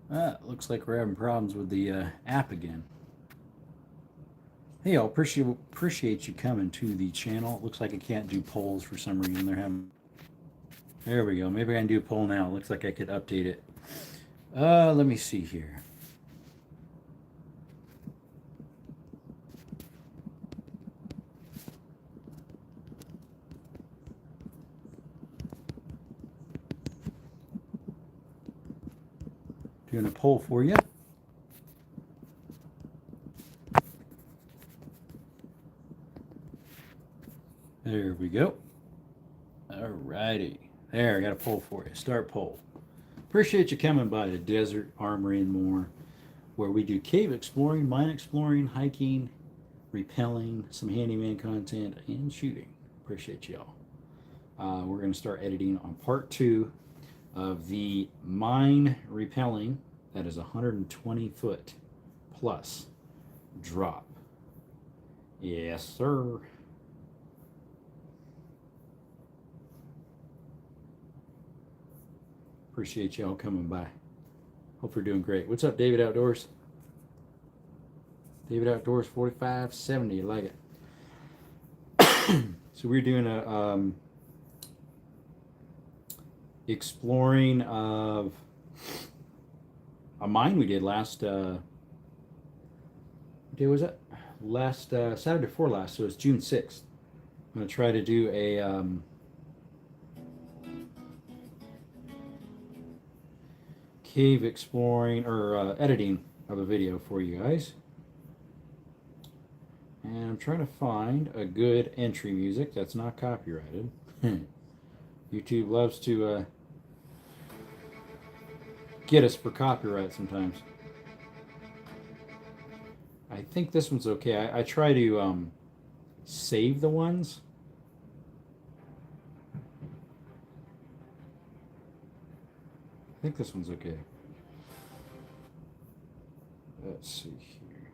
Looks like we're having problems with the app again. Hey, I'll appreciate you coming to the channel. It looks like I can't do polls for some reason. They're having. There we go. Maybe I can do a poll now. It looks like I could update it. Let me see here. Doing a poll for you. There we go. All righty. There, I got a poll for you. Start poll. Appreciate you coming by the Desert Armory and More, where we do cave exploring, mine exploring, hiking, repelling, some handyman content, and shooting. Appreciate y'all. We're going to start editing on part 2 of the mine repelling. That is 120 foot plus drop. Yes, sir. Appreciate y'all coming by. Hope you're doing great. What's up, David Outdoors? David Outdoors 4570. Like it. So we're doing a exploring of a mine we did last. What day was it? Last Saturday before last. So it's June 6th. I'm gonna try to do a cave exploring or editing of a video for you guys. And I'm trying to find a good entry music that's not copyrighted. YouTube loves to get us for copyright sometimes. I think this one's okay. I try to save the ones. I think this one's okay. Let's see here.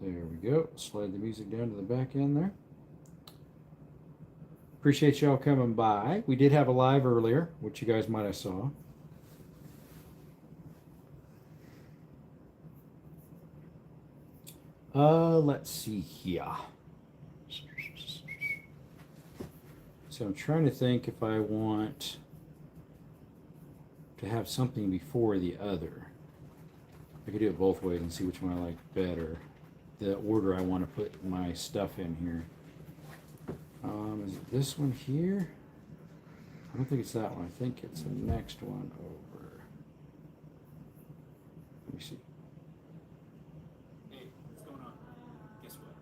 There we go. Slide the music down to the back end there. Appreciate y'all coming by. We did have a live earlier, which you guys might have saw. Let's see here. So I'm trying to think if I want to have something before the other. I could do it both ways and see which one I like better. The order I want to put my stuff in here. Is it this one here? I don't think it's that one. I think it's the next one over. Let me see. Hey, what's going on? Guess what?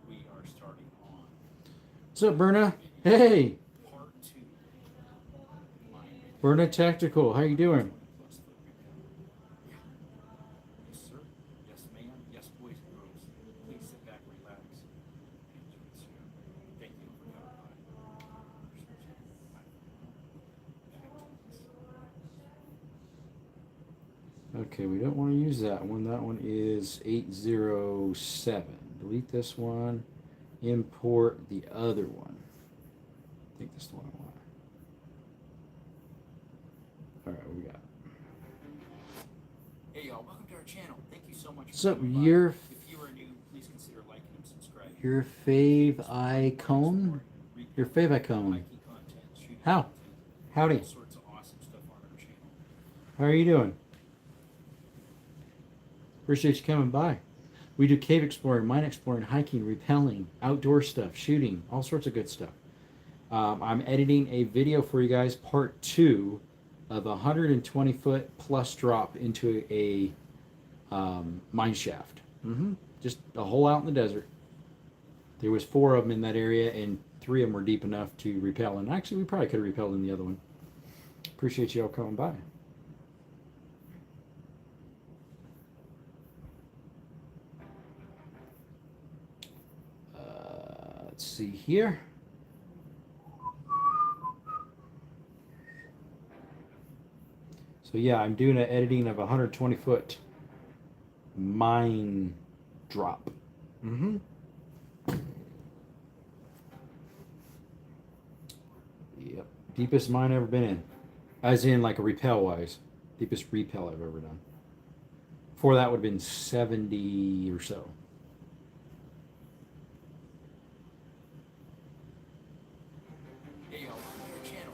We are starting on. What's up, Berna? Hey, Part 2. Berna Tactical. How you doing? Yeah. Yes, sir. Yes, ma'am. Yes, boys and girls. Please sit back, relax, and enjoy the show. Thank you for coming by. Okay, we don't want to use that one. That one is 807. Delete this one. Import the other one. I think this is the one I want. All right, what we got? Hey, y'all. Welcome to our channel. Thank you so much for So coming by. your If you are new, please consider liking and subscribing. your fave icon? Your fave icon. Hiking content, shooting How? content, Howdy. all sorts of awesome stuff on our channel. How are you doing? Appreciate you coming by. We do cave exploring, mine exploring, hiking, rappelling, outdoor stuff, shooting, all sorts of good stuff. I'm editing a video for you guys, part 2 of a 120 foot plus drop into a mine shaft. Just a hole out in the desert. There was 4 of them in that area, and 3 of them were deep enough to repel. And actually, we probably could have repelled in the other one. Appreciate you all coming by. Let's see here. So yeah, I'm doing an editing of a 120 foot mine drop. Yep, deepest mine I've ever been in. as in like a repel wise, deepest repel I've ever done. Before that would have been 70 or so. Hey, y'all, welcome to our channel.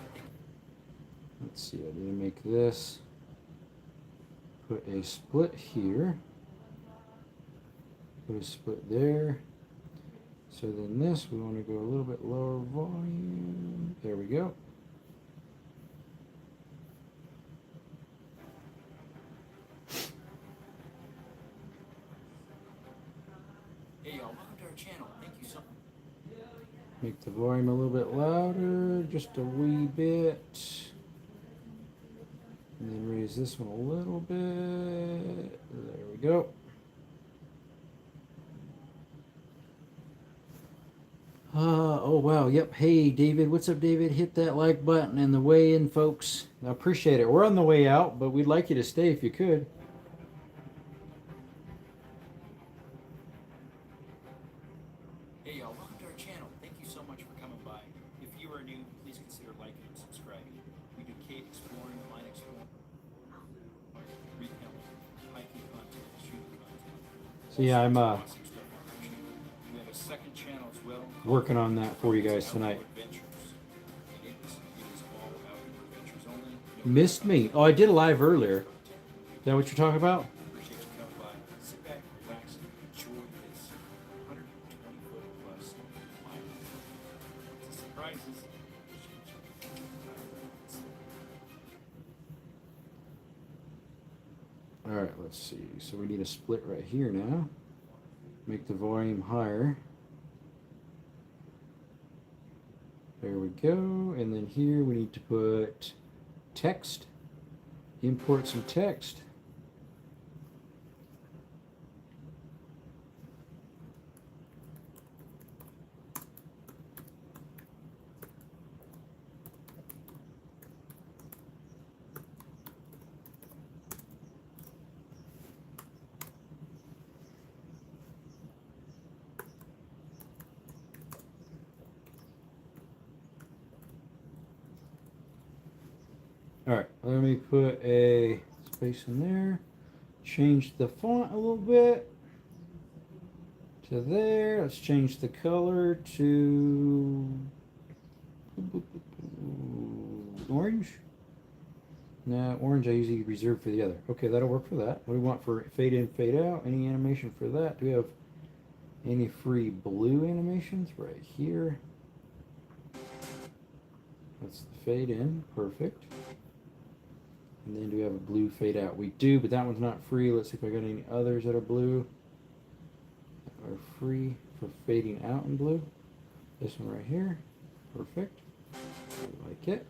Let's see, I need to make this, put a split here, put a split there. So then this, we want to go a little bit lower volume. There we go. Hey, y'all, welcome to our channel. Thank you so much. Make the volume a little bit louder, just a wee bit. And then raise this one a little bit. There we go. Oh wow, yep. Hey David, what's up David? Hit that like button and the way in, folks. I appreciate it. We're on the way out, but we'd like you to stay if you could. Hey, y'all, welcome to our channel. Thank you so much for coming by. If you are new, please consider liking and subscribing. We do cave exploring, mine exploring, repelling, hiking content, shooting content. So yeah, I'm Awesome stuff on our channel. We have a second channel as well. working on that for you guys tonight. Adventures. And it is all outdoor adventures only. Missed me. Oh, I did a live earlier. Is that what you're talking about? Appreciate you coming by. Sit back, relax, and enjoy this 120-foot plus climb. It's surprises. All right, let's see. So we need a split right here now. Make the volume higher. There we go. And then here we need to put text. Import some text. All right, let me put a space in there. Change the font a little bit to there. Let's change the color to orange. No, orange I usually reserve for the other. Okay, that'll work for that. What do we want for fade in, fade out? Any animation for that? Do we have any free blue animations? Right here. That's the fade in. Perfect. And then do we have a blue fade out? We do, but that one's not free. Let's see if I got any others that are blue. That are free for fading out in blue. This one right here. Perfect. I like it.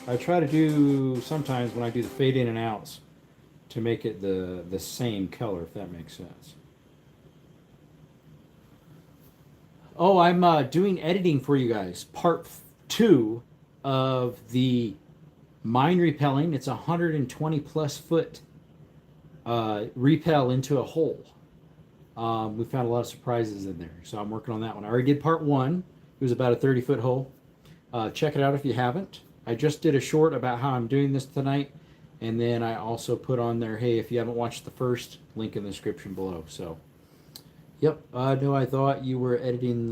I try to do sometimes when I do the fade in and outs to make it the same color, if that makes sense. Oh, I'm doing editing for you guys. Part 2 of the mine repelling. It's 120 plus foot repel into a hole. We found a lot of surprises in there, so I'm working on that one. I already did part 1. It was about a 30-foot hole. Check it out if you haven't. I just did a short about how I'm doing this tonight, and then I also put on there, hey, if you haven't watched the first, link in the description below. So, yep. No, I thought you were editing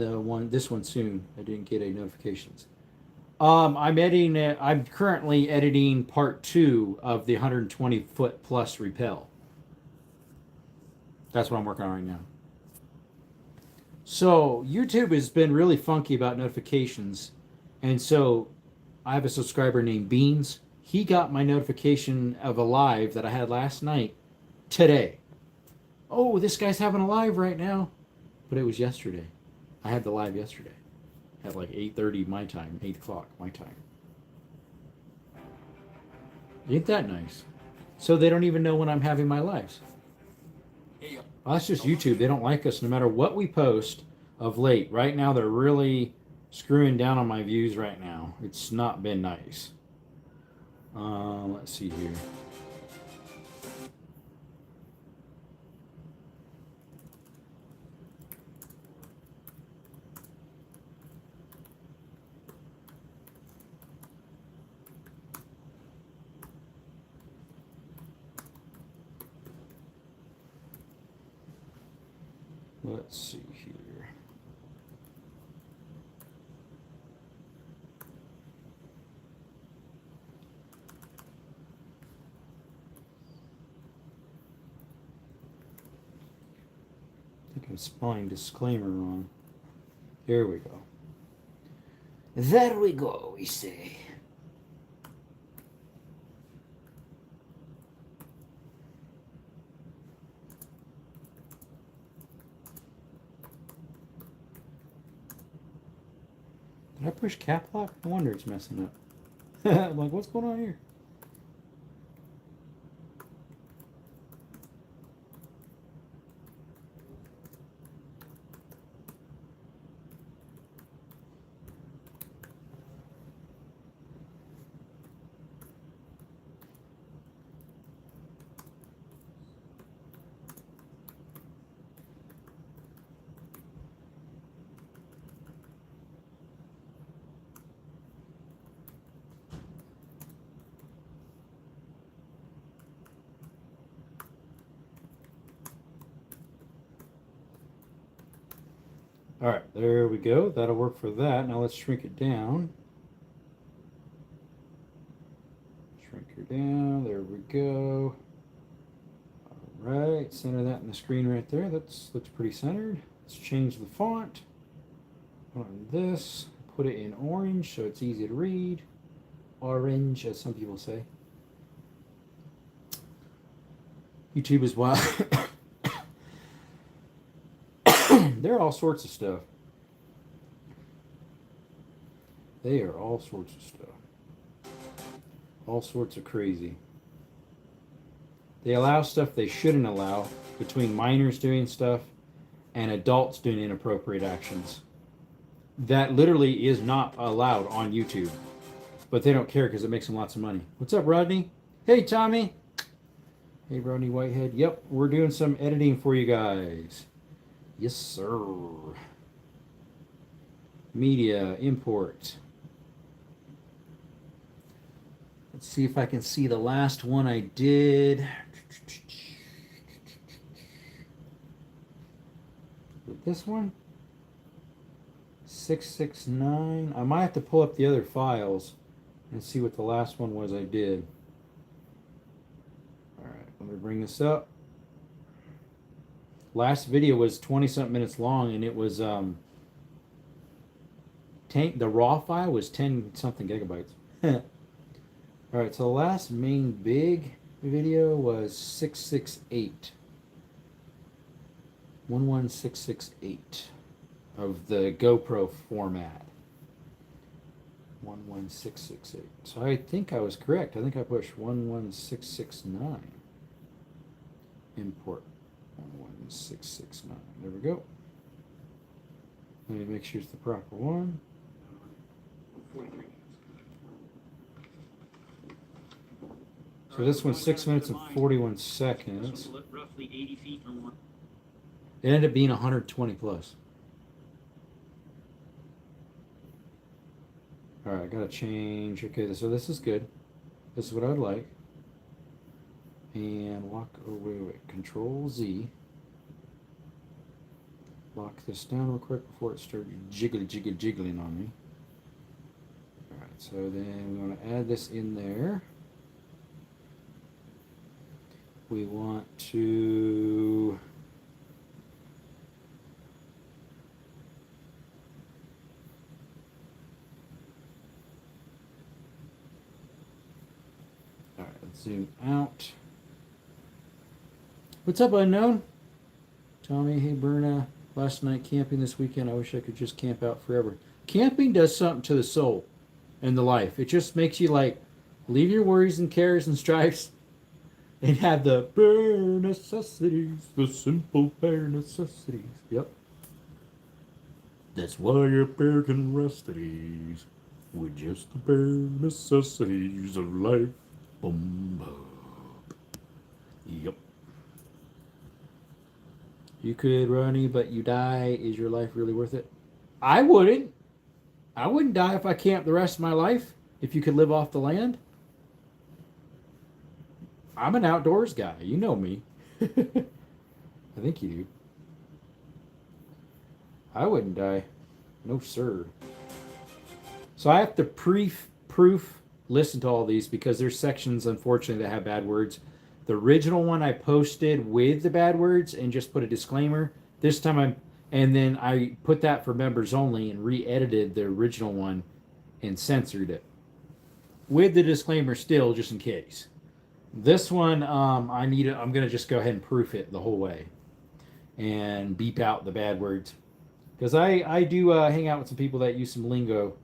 this one soon. I didn't get any notifications. I'm editing it. I'm currently editing part 2 of the 120 foot plus repel. That's what I'm working on right now. So YouTube has been really funky about notifications, and so I have a subscriber named Beans. He got my notification of a live that I had last night today. Oh, this guy's having a live right now, but it was yesterday. I had the live yesterday at like 8:30 my time, 8 o'clock my time. Ain't that nice? So they don't even know when I'm having my lives. Well, that's just YouTube. They don't like us no matter what we post of late. Right now, they're really screwing down on my views right now. It's not been nice. Let's see here. Let's see here. I think I'm spelling disclaimer wrong. There we go. There we go, we say. Did I push cap lock? No wonder it's messing up. I'm like, what's going on here? All right, there we go. That'll work for that. Now let's shrink it down. Shrink her down. There we go. All right, center that in the screen right there. That looks pretty centered. Let's change the font. Put on this. Put it in orange so it's easy to read. Orange, as some people say. YouTube is wild. They're all sorts of stuff. They are all sorts of stuff. All sorts of crazy. They allow stuff they shouldn't allow between minors doing stuff and adults doing inappropriate actions. That literally is not allowed on YouTube. But they don't care because it makes them lots of money. What's up, Rodney? Hey, Tommy. Hey, Rodney Whitehead. Yep, we're doing some editing for you guys. Yes, sir. Media, import. Let's see if I can see the last one I did. With this one? 669. I might have to pull up the other files and see what the last one was I did. All right, let me bring this up. Last video was 20-something minutes long, and it was the raw file was 10-something gigabytes. All right, so the last main big video was 668. 11668 of the GoPro format. 11668. So I think I was correct. I think I pushed 11669. Import 11669. There we go. Let me make sure it's the proper one. 43. So this one's 6 minutes and 41 seconds. Roughly 80 feet or more. It ended up being 120 plus. All right, I gotta change. Okay, so this is good. This is what I'd like. And lock. Oh wait. Control Z. Lock this down real quick before it starts jiggling on me. All right, so then we want to add this in there. We want to all right, let's zoom out. What's up, unknown? Tommy, hey Berna. Last night camping this weekend. I wish I could just camp out forever. Camping does something to the soul and the life. It just makes you like leave your worries and cares and strifes and have the bare necessities, the simple bare necessities. Yep. That's why a bear can rest at ease with just the bare necessities of life. Boom, boom. Yep. You could, Ronnie, but you die. Is your life really worth it? I wouldn't. I wouldn't die if I camped the rest of my life. If you could live off the land. I'm an outdoors guy. You know me. I think you do. I wouldn't die. No, sir. So I have to proof listen to all these because there's sections, unfortunately, that have bad words. The original one I posted with the bad words and just put a disclaimer. This time and then I put that for members only and re-edited the original one and censored it with the disclaimer still, just in case. This one, I'm gonna just go ahead and proof it the whole way and beep out the bad words because I do hang out with some people that use some lingo.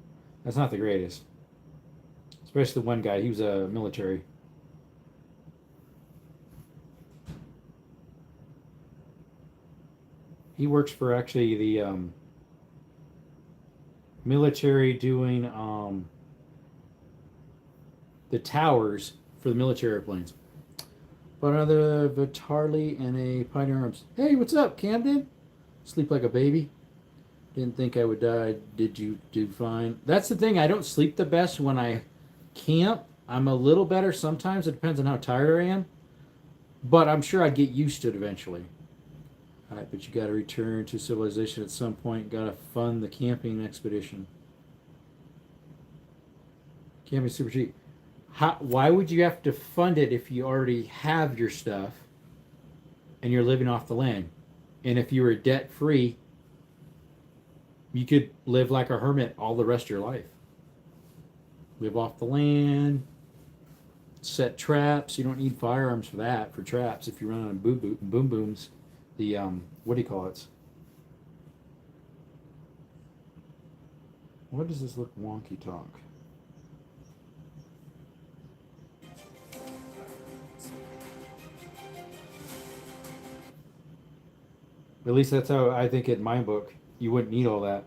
That's not the greatest, especially the one guy. He was a military. He works for actually the military doing the towers for the military airplanes. But another Vitarli and a Pioneer Arms. Hey, what's up, Camden? Sleep like a baby. Didn't think I would die. Did you do fine? That's the thing. I don't sleep the best when I camp. I'm a little better sometimes. It depends on how tired I am. But I'm sure I'd get used to it eventually. All right, but you got to return to civilization at some point. Got to fund the camping expedition. Camping super cheap. Why would you have to fund it if you already have your stuff and you're living off the land? And if you were debt free, you could live like a hermit all the rest of your life. Live off the land, set traps. You don't need firearms for that, for traps. If you run on boom booms, the what do you call it? What does this look wonky talk? At least that's how I think in my book. You wouldn't need all that.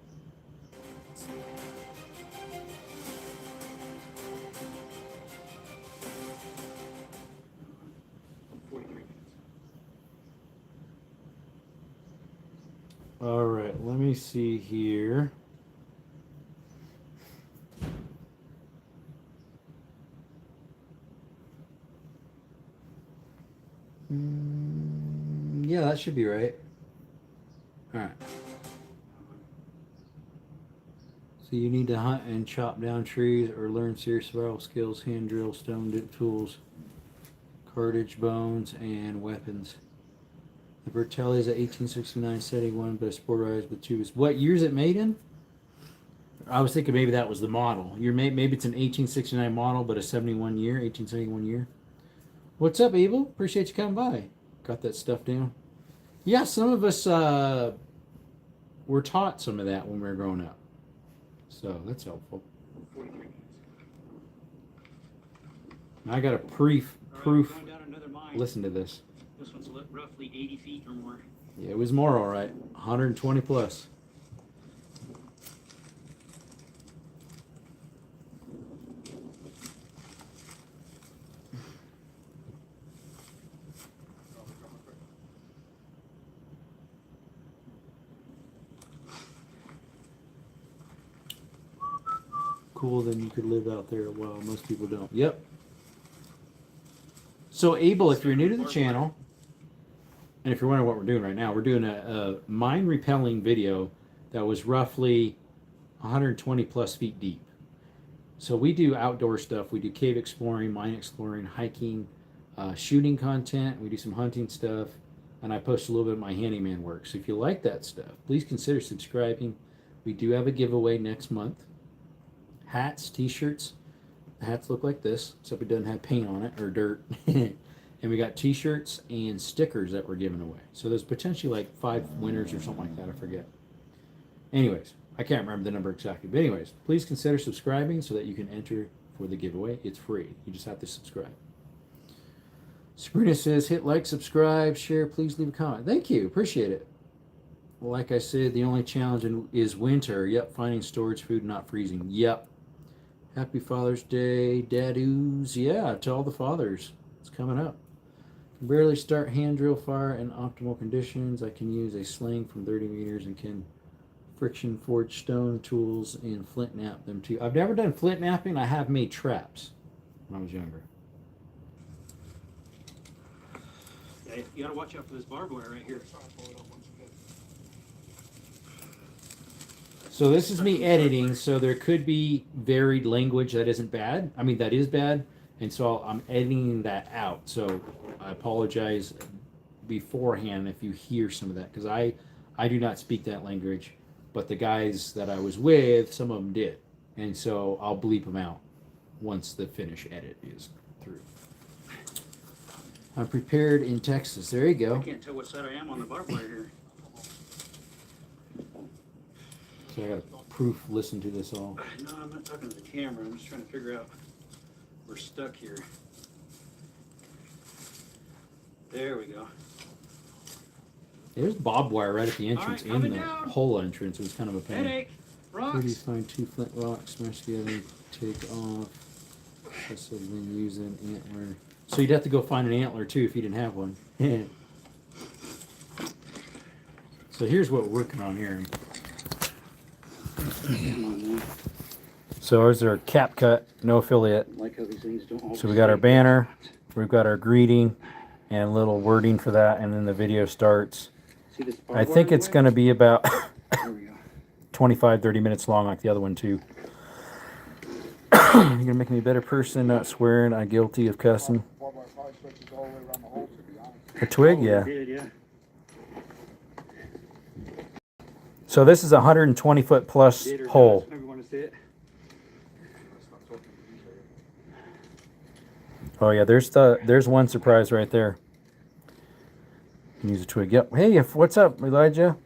All right, let me see here. Yeah, that should be right. All right. So you need to hunt and chop down trees or learn serious survival skills, hand drill, stone dip tools, cartage, bones, and weapons. The Bertelli is a 1869 setting one, but a sportized with tubes. What year is it made in? I was thinking maybe that was the model. Maybe it's an 1869 model, but a 1871 year. What's up, Abel? Appreciate you coming by. Got that stuff down. Yeah, some of us were taught some of that when we were growing up. So that's helpful. I got a proof. Listen to this. This one's roughly 80 feet or more. Yeah, it was more all right. 120 plus. Cool, then you could live out there a while. Most people don't. Yep. So, Abel, if you're new to the channel, and if you're wondering what we're doing right now, we're doing a mine repelling video that was roughly 120 plus feet deep. So we do outdoor stuff. We do cave exploring, mine exploring, hiking, shooting content. We do some hunting stuff, and I post a little bit of my handyman work. So if you like that stuff, please consider subscribing. We do have a giveaway next month. Hats, t-shirts. The hats look like this, except it doesn't have paint on it or dirt. And we got t-shirts and stickers that we're giving away. So there's potentially like 5 winners or something like that. I forget. Anyways, I can't remember the number exactly. But anyways, please consider subscribing so that you can enter for the giveaway. It's free. You just have to subscribe. Sabrina says, hit like, subscribe, share. Please leave a comment. Thank you. Appreciate it. Like I said, the only challenge is winter. Yep, finding storage food, not freezing. Yep. Happy Father's Day, daddoos. Yeah, to all the fathers. It's coming up. Can barely start hand drill fire in optimal conditions. I can use a sling from 30 meters and can friction forge stone tools and flint knap them too. I've never done flint knapping. I have made traps when I was younger. Yeah, you gotta watch out for this barbed wire right here. So this is me editing, so there could be varied language that isn't bad. I mean, that is bad, and so I'm editing that out. So I apologize beforehand if you hear some of that, because I do not speak that language, but the guys that I was with, some of them did, and so I'll bleep them out once the finish edit is through. I'm prepared in Texas. There you I go. can't tell what side I am on the barbed wire here. So I gotta proof listen to this all. No, I'm not talking to the camera. I'm just trying to figure out. We're stuck here. There we go. There's barbed wire right at the entrance, All right, in the coming down. hole entrance. It was kind of a pain. Headache. Where do you Rocks. find 2 flint rocks, smash together, take off, so then use an antler. So you'd have to go find an antler too if you didn't have one. So here's what we're working on here. Come on, man. So ours are cap cut, no affiliate. I like how these things don't always So we got our stay. banner, we've got our greeting, and a little wording for that, and then the video starts. See this I barbed think wire it's way? going to be about There we go. 25, 30 minutes long like the other one too. You're going to make me a better person, not swearing, I'm guilty of cussing. A twig, Oh, yeah. we did, yeah. So this is a 120 foot plus Did or hole. does. Maybe want to see it. Oh yeah, there's one surprise right there. Use a twig. Yep. Hey, what's up, Elijah?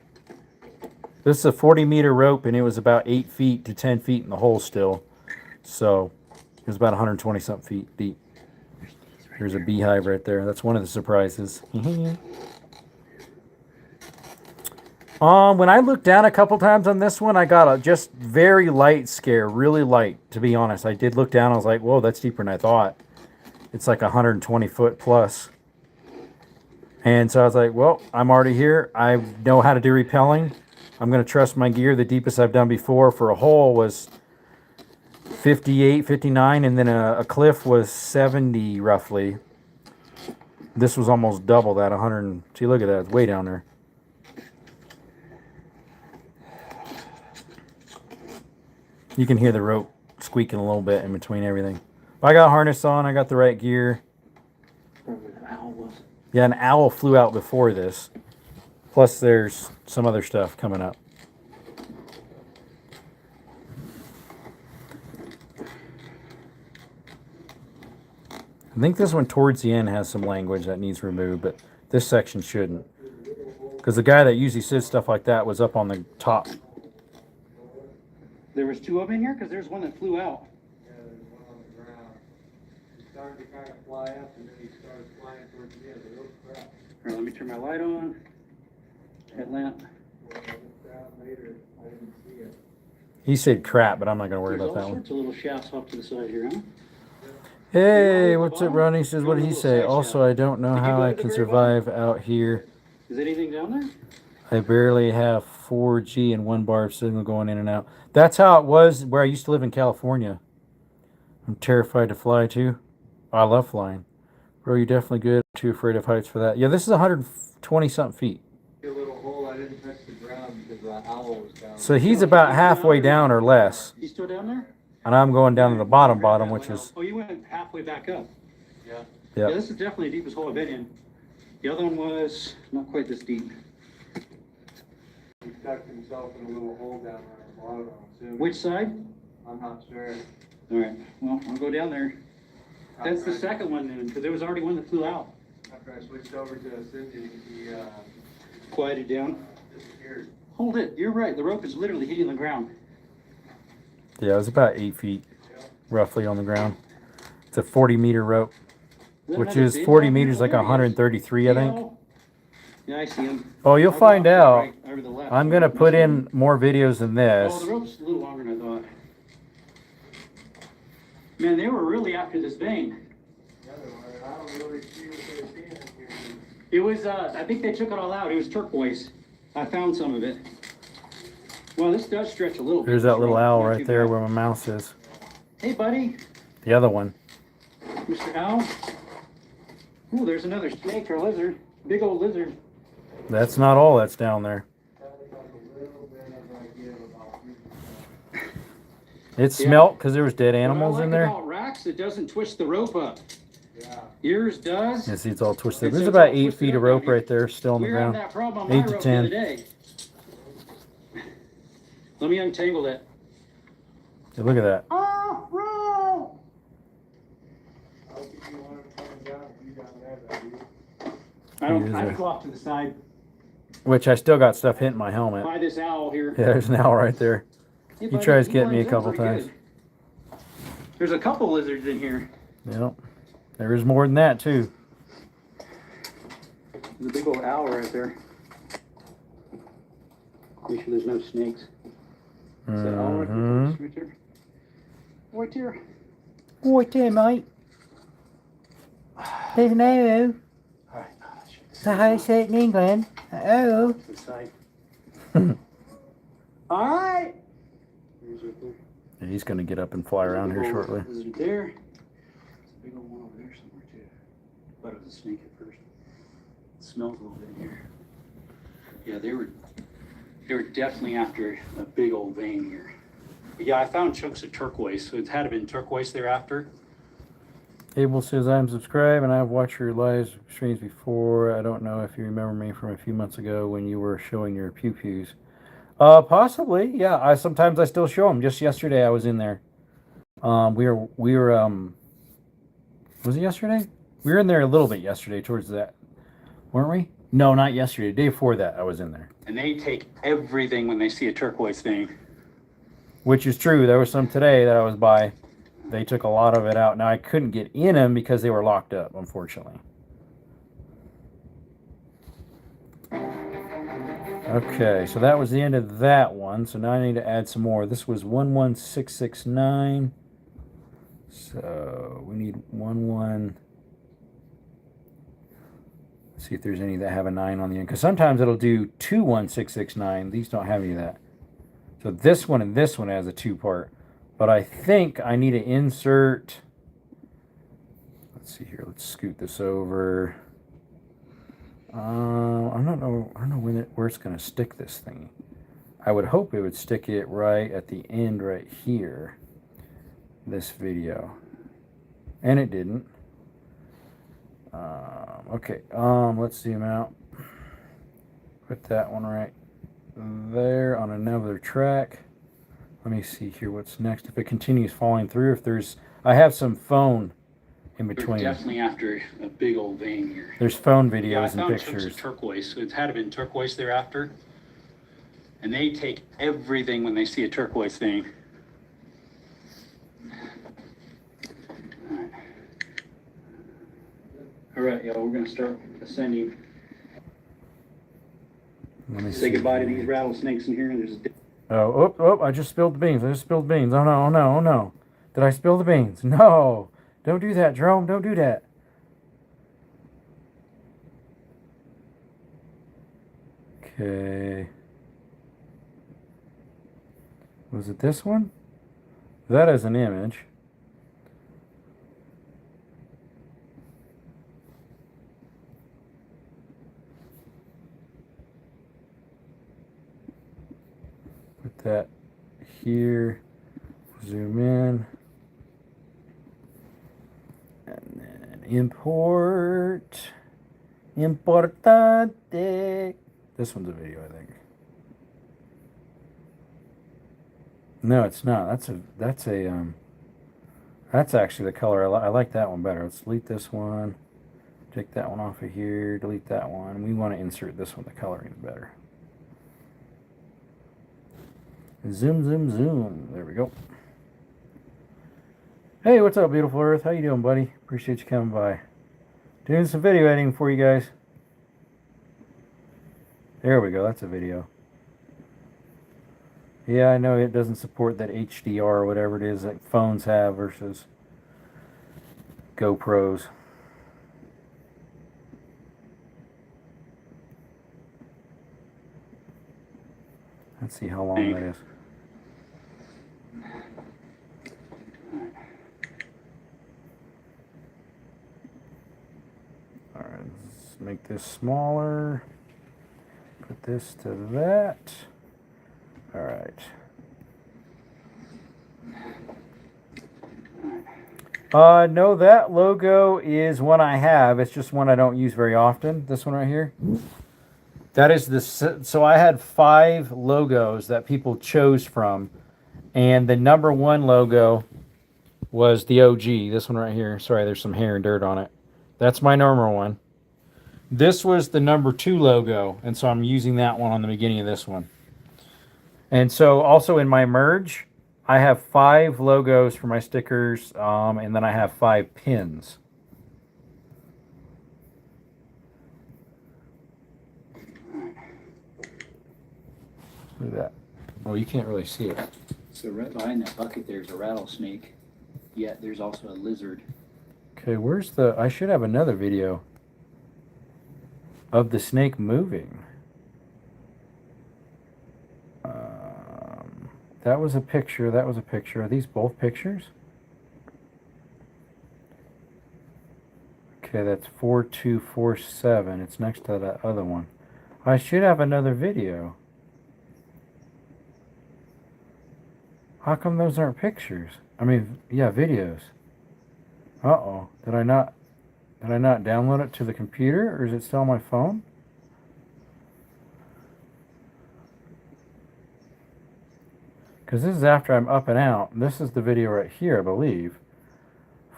This is a 40-meter rope, and it was about 8 feet to 10 feet in the hole still. So it was about 120 something feet deep. There's a beehive right there. That's one of the surprises. When I looked down a couple times on this one, I got a just very light scare, really light, to be honest. I did look down, I was like, whoa, that's deeper than I thought. It's like 120 foot plus. And so I was like, well, I'm already here. I know how to do rappelling. I'm going to trust my gear. The deepest I've done before for a hole was 58, 59, and then a cliff was 70 roughly. This was almost double that, 100. See, look at that. It's way down there. You can hear the rope squeaking a little bit in between everything. But I got harness on. I got the right gear. Yeah, an owl flew out before this. Plus, there's some other stuff coming up. I think this one towards the end has some language that needs removed, but this section shouldn't. Because the guy that usually says stuff like that was up on the top. There was 2 of them in here? Because there's one that flew out. Yeah, there's one on the ground. He started to kind of fly up, and then he started flying towards the end. Oh, crap. All right, let me turn my light on. Headlamp. Well, I looked down later, I didn't see it. He said crap, but I'm not going to worry There's about all that one. sorts of little shafts off to the side here, huh? Hey, what's up, Ronnie? He says, what did he say? Also, I don't know Did you how go I to the can very survive out here. Is anything down there? I barely have 4G and 1 bar of signal going in and out. That's how it was where I used to live in California. I'm terrified to fly too. Oh, I love flying. Bro, you're definitely good. Too afraid of heights for that. Yeah, this is 120 something feet. A little hole, I didn't touch the ground because the owl was down. So he's about halfway down or less. You still down there? And I'm going down to the bottom, which is, Oh, you went halfway back up. Yeah. Yeah, yeah. this is definitely the deepest hole I've been in. The other one was not quite this deep. He stuck himself in a little hole down there on the bottom, I'm assuming. Which side? I'm not sure. All right, well, I'll go down there. That's the After I- second one then, because there was already one that flew out. After I switched over to Cindy, he Quieted down. disappeared. Hold it, you're right, the rope is literally hitting the ground. Yeah, it was about 8 feet roughly on the ground. It's a 40-meter rope, Is that which another is big 40 one? meters, like There he is. 133, I See think. how- Yeah, I see him. Oh, you'll I'll go find off to the out. right, over the left. I'm going to put in more videos than Oh, this. the rope's a little longer than I thought. Man, they were really after this vein. The other one, I don't really see what they're seeing in here. It was, I think they took it all out. It was turquoise. I found some of it. Well, this does stretch a little bit. There's that little owl Not right too there bad. where my mouse is. Hey, buddy, The other one. Mr. Owl. Ooh, there's another snake or lizard. Big old lizard. That's not all that's down there. Kind of got a little bit of idea of about 3 It smelt because there was dead animals what I like in there. about racks, it doesn't twist the rope up. Yeah. Yours does. Yeah, see, it's all twisted. It's There's all about 8 twisted feet of up down rope here. right there, still on the We were having ground. that problem on my 8 to rope the other 10. day. Let me untangle that. Hey, look at that. Oh, roll! I'll give you one coming down, you down there, that you. I don't. Here's I have a- to go off to the side. Which I still got stuff hitting my helmet. By this owl here. Yeah, there's an owl right there. Hey, He buddy, tries getting me a lines up couple pretty times. good. There's a couple lizards in here. Yep. There is more than that, too. There's a big old owl right there. Make sure there's no snakes. Is that owl right there? Mm-hmm. Right there? Right there. Right there, mate. There's an arrow. All right. That's how you say it in England. Arrow. To the side. All right. Here's right there. Yeah, he's going to get up and fly around here shortly. Lizard there. There's a big old one over there somewhere too. Thought it was a snake at first. It smells a little bit in here. Yeah, they were definitely after a big old vein here. But yeah, I found chunks of turquoise, so it had been turquoise thereafter. Abel says, I'm subscribed and I've watched your live streams before. I don't know if you remember me from a few months ago when you were showing your pew-pews. Possibly, yeah. Sometimes I still show them. Just yesterday I was in there. We were was it yesterday? We were in there a little bit yesterday towards that, weren't we? No, not yesterday. The day before that I was in there. And they take everything when they see a turquoise thing. Which is true. There was some today that I was by. They took a lot of it out. Now I couldn't get in them because they were locked up, unfortunately. Okay, so that was the end of that one. So now I need to add some more. This was 11669. So we need 11. Let's see if there's any that have a 9 on the end. Because sometimes it'll do 21669. These don't have any of that. So this one and this one has a 2-part. But I think I need to insert. Let's see here. Let's scoot this over. I don't know where it's going to stick this thing. I would hope it would stick it right at the end right here. This video. And it didn't. Okay. Let's zoom out. Put that one right there on another track. Let me see here what's next. If it continues falling through, if there's, I have some phone in between. They're definitely after a big old vein here. There's phone Yeah, I videos and found chunks pictures. of turquoise, so it had been turquoise thereafter. And they take everything when they see a turquoise thing. All right, y'all, we're gonna start ascending. Let me Say see. goodbye to these rattlesnakes in here. And there's Oh, I just spilled the beans. I just spilled the beans. Oh no, oh no, oh no. Did I spill the beans? No. Don't do that, Jerome. Don't do that. Okay. Was it this one? That is an image. Put that here. Zoom in. And then import. Importante. This one's a video, I think. No, it's not. That's actually the color. I like that one better. Let's delete this one. Take that one off of here. Delete that one. We want to insert this one. The coloring is better. Zoom, zoom, zoom. There we go. Hey, what's up, beautiful Earth? How you doing, buddy? Appreciate you coming by. Doing some video editing for you guys. There we go. That's a video. Yeah, I know it doesn't support that HDR or whatever it is that phones have versus GoPros. Let's see how long that is. Alright, let's make this smaller. Put this to that. Alright. No, that logo is one I have. It's just one I don't use very often. This one right here. That is the, so I had 5 logos that people chose from, and the number 1 logo was the OG. This one right here. Sorry, there's some hair and dirt on it. That's my normal one. This was the number 2 logo, and so I'm using that one on the beginning of this one. And so also in my merge, I have 5 logos for my stickers, and then I have 5 pins. Look at that. Oh, you can't really see it. So right behind that bucket there's a rattlesnake, yet there's also a lizard. Okay, where's the... I should have another video of the snake moving. That was a picture. That was a picture. Are these both pictures? Okay, that's 4247. It's next to that other one. I should have another video. How come those aren't pictures? I mean, yeah, videos. Uh-oh. Did I not download it to the computer, or is it still on my phone? Because this is after I'm up and out. This is the video right here, I believe.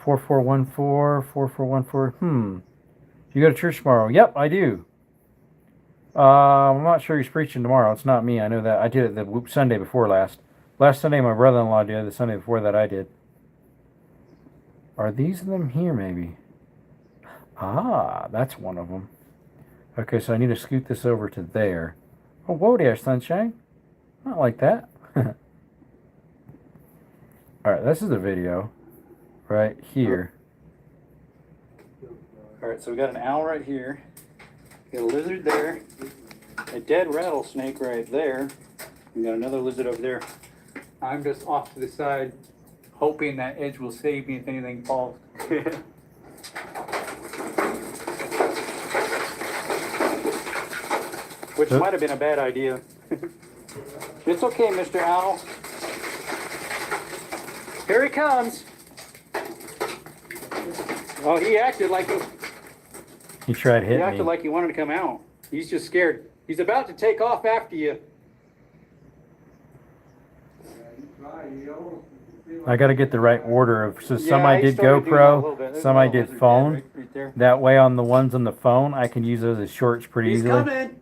4414, 4414. You go to church tomorrow? Yep, I do. I'm not sure he's preaching tomorrow. It's not me. I know that. I did it the Sunday before last. Last Sunday my brother-in-law did. The Sunday before that I did. Are these them here maybe? Ah, that's one of them. Okay, so I need to scoot this over to there. Oh, whoa there, sunshine. Not like that. Alright, this is the video. Right here. Alright, so we got an owl right here. We got a lizard there. A dead rattlesnake right there. We got another lizard over there. I'm just off to the side, hoping that edge will save me if anything falls. Which might have been a bad idea. It's okay, Mr. Owl. Here he comes. Oh, he acted like He tried he hitting acted me. like he wanted to come out. He's just scared. He's about to take off after you. I got to get the right order of. So some Yeah, I he did started doing that a little GoPro, bit. There's some I another did lizard phone. dead right there. That way, on the ones on the phone, I can use those as shorts pretty He's easily. coming.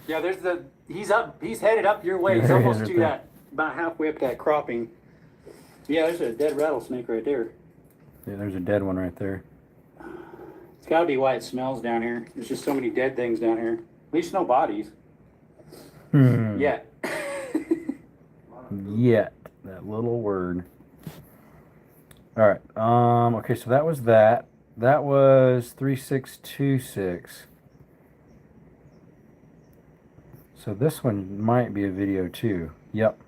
Yeah, there's the. He's up. He's headed up your way. He's There he is almost right to there. that. About halfway up that cropping. Yeah, there's a dead rattlesnake right there. Yeah, there's a dead one right there. It's got to be why it smells down here. There's just so many dead things down here. At least no bodies. Yet. Yet, that little word. All right. Okay, so that was that. That was 3626. So this one might be a video too. Yep.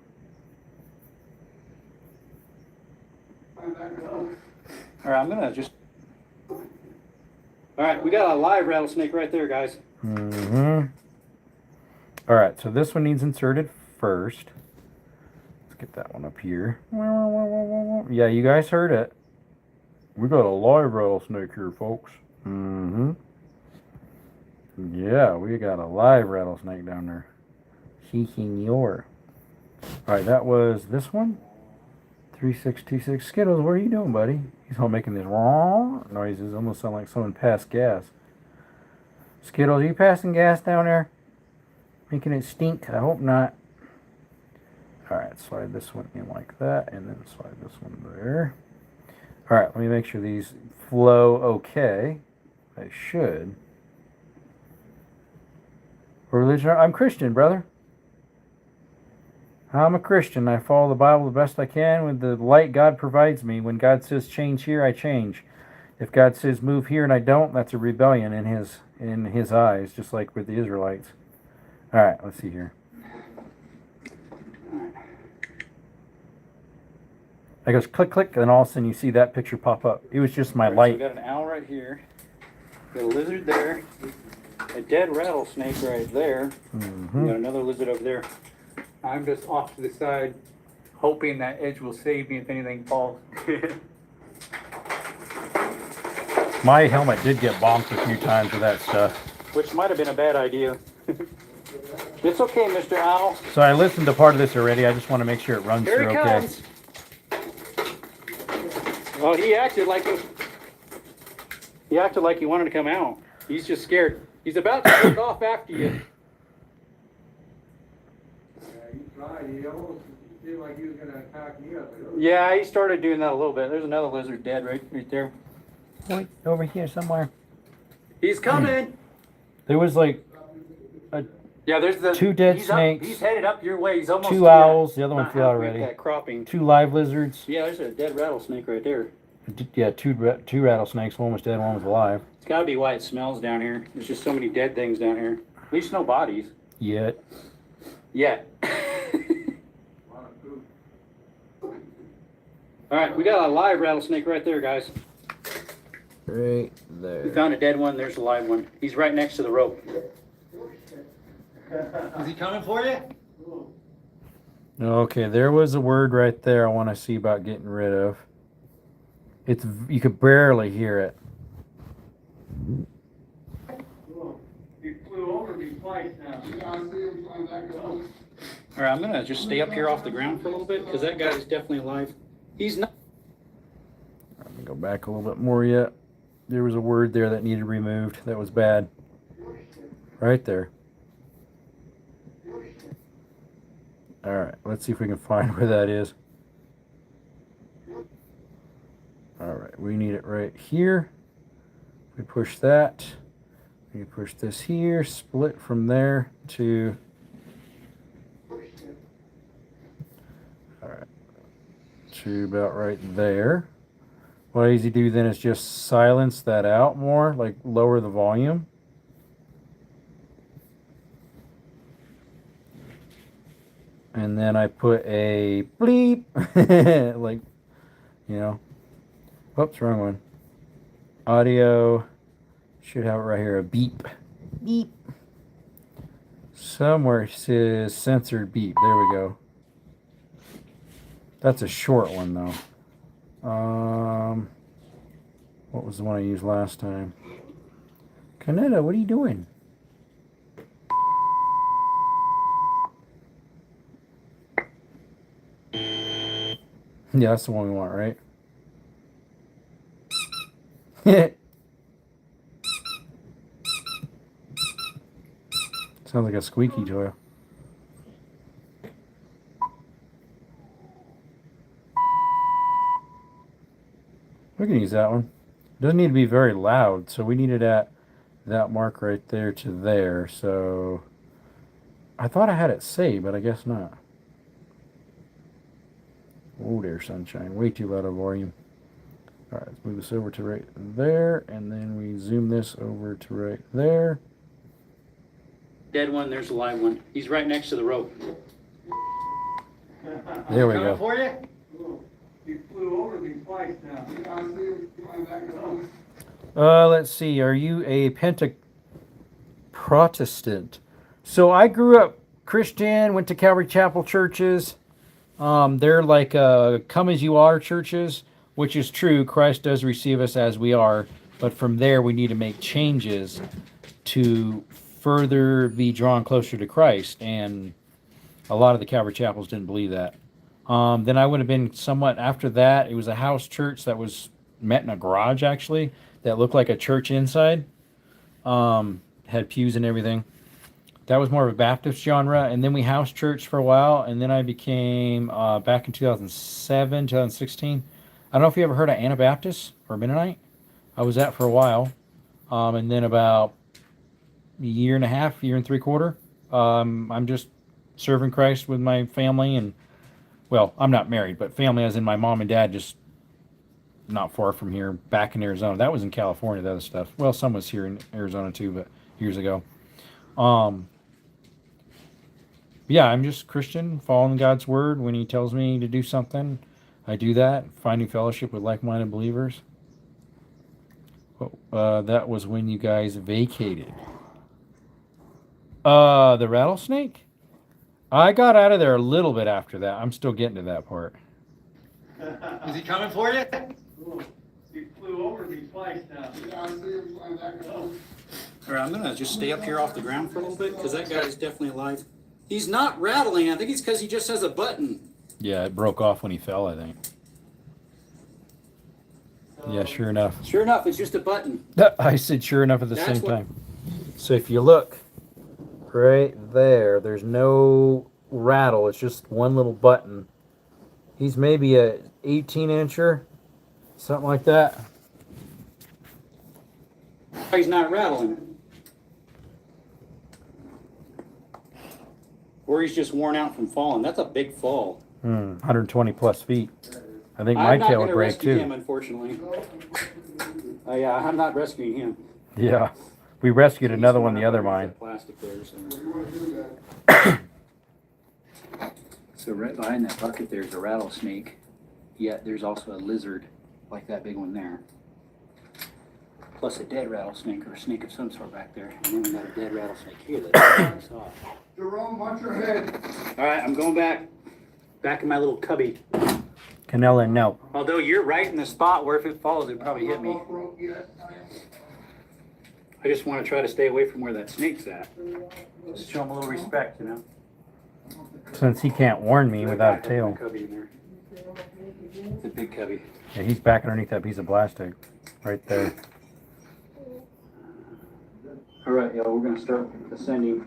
All right, I'm gonna just. All right, we got a live rattlesnake right there, guys. Mm-hmm. All right, so this one needs inserted first. Let's get that one up here. Yeah, you guys heard it. We got a live rattlesnake here, folks. Mm-hmm. Yeah, we got a live rattlesnake down there. Si, senor. All right, that was this one. 3626. Skittles, what are you doing, buddy? He's all making these noises. Almost sound like someone passed gas. Skittles, are you passing gas down there? Making it stink? I hope not. Alright, slide this one in like that, and then slide this one there. Alright, let me make sure these flow okay. They should. What religion? I'm Christian, brother. I'm a Christian. I follow the Bible the best I can with the light God provides me. When God says change here, I change. If God says move here and I don't, that's a rebellion in his eyes, just like with the Israelites. All right, let's see here. I goes click, click, and all of a sudden you see that picture pop up. It was just my light. So we got an owl right here. Got a lizard there. A dead rattlesnake right there. Mm-hmm. We got another lizard over there. I'm just off to the side, hoping that edge will save me if anything falls. My helmet did get bonked a few times with that stuff. Which might have been a bad idea. It's okay, Mr. Owl. So I listened to part of this already. I just want to make sure it runs Here through he okay. comes. Well, he acted like he wanted to come out. He's just scared. He's about to take off after you. Yeah, he tried, he almost seemed like he was gonna attack me up there. Yeah, he started doing that a little bit. There's another lizard dead right there. Wait, over here somewhere. He's coming. There was like Yeah, there's the two dead he's snakes. He's headed up your way. He's almost 2 owls. The other one flew out halfway already. That cropping. 2 live lizards. Yeah, there's a dead rattlesnake right there. Yeah, two rattlesnakes. One was dead, one was alive. It's got to be why it smells down here. There's just so many dead things down here. At least no bodies. Yet. Yet. All right, we got a live rattlesnake right there, guys. Right We there. found a dead one. There's a live one. He's right next to the rope. Is he coming for you? Okay, there was a word right there I want to see about getting rid of. You could barely hear it. He flew over me twice now. All right, I'm gonna just stay up here off the ground for a little bit because that guy is definitely alive. He's not. Let me go back a little bit more yet. There was a word there that needed removed. That was bad. Right there. All right, let's see if we can find where that is. All right, we need it right here. We push that. We push this here, split from there to. All right, to about right there. What easy do then is just silence that out more, like lower the volume. And then I put a bleep, like, you know, oops, wrong one. Audio, should have it right here, a beep, beep. Somewhere it says censored beep, there we go. That's a short one though. What was the one I used last time? Canetta, what are you doing? Yeah, that's the one we want, right? Sounds like a squeaky toy. We can use that one. It doesn't need to be very loud, so we need it at that mark right there to there. So I thought I had it saved, but I guess not. Oh, there, sunshine. Way too loud of volume. All right, let's move this over to right there, and then we zoom this over to right there. Dead one. There's a live one. He's right next to the rope. There we Coming go. for you? He flew over me twice now. Let's see. Are you a Protestant? So I grew up Christian, went to Calvary Chapel churches. They're like come as you are churches, which is true. Christ does receive us as we are, but from there we need to make changes to further be drawn closer to Christ. And a lot of the Calvary Chapels didn't believe that. Then I would have been somewhat after that. It was a house church that was met in a garage actually that looked like a church inside. Had pews and everything. That was more of a Baptist genre, and then we house church for a while, and then I became, back in 2007, 2016, I don't know if you ever heard of Anabaptist or Mennonite. I was that for a while, and then about a year and a half, year and 3/4, I'm just serving Christ with my family, and, well, I'm not married, but family as in my mom and dad, just not far from here, back in Arizona. That was in California, the other stuff. Well, some was here in Arizona too, but years ago. Yeah, I'm just Christian, following God's word. When he tells me to do something, I do that. Finding fellowship with like-minded believers. That was when you guys vacated. The rattlesnake? I got out of there a little bit after that. I'm still getting to that part. Is he coming for you? He flew over me twice now. All right, I'm gonna just stay up here off the ground for a little bit because that guy is definitely alive. He's not rattling. I think it's because he just has a button. Yeah, it broke off when he fell, I think. Yeah, sure enough. Sure enough, it's just a button. I said sure enough at the That's same what- time. So if you look right there, there's no rattle. It's just one little button. He's maybe a 18-incher, something like that. He's not rattling. Or he's just worn out from falling. That's a big fall. 120 plus feet. I think my I'm not tail going would to break rescue too. him, unfortunately. Yeah, I'm not rescuing him. Yeah, we rescued another one the other mine. Plastic there, so. So right behind that bucket there's a rattlesnake. Yet there's also a lizard like that big one there. Plus a dead rattlesnake or a snake of some sort back there. And then we got a dead rattlesnake here that saw. Jerome, watch your head. All right, I'm going back. Back in my little cubby. Canella, no. Although you're right in the spot where if it falls, it'd probably hit me. I just want to try to stay away from where that snake's at. Just show him a little respect, you know? Since he can't warn me without a tail. Cubby in there. It's a big cubby. Yeah, he's back underneath that piece of plastic. Right there. All right, y'all, we're gonna start ascending.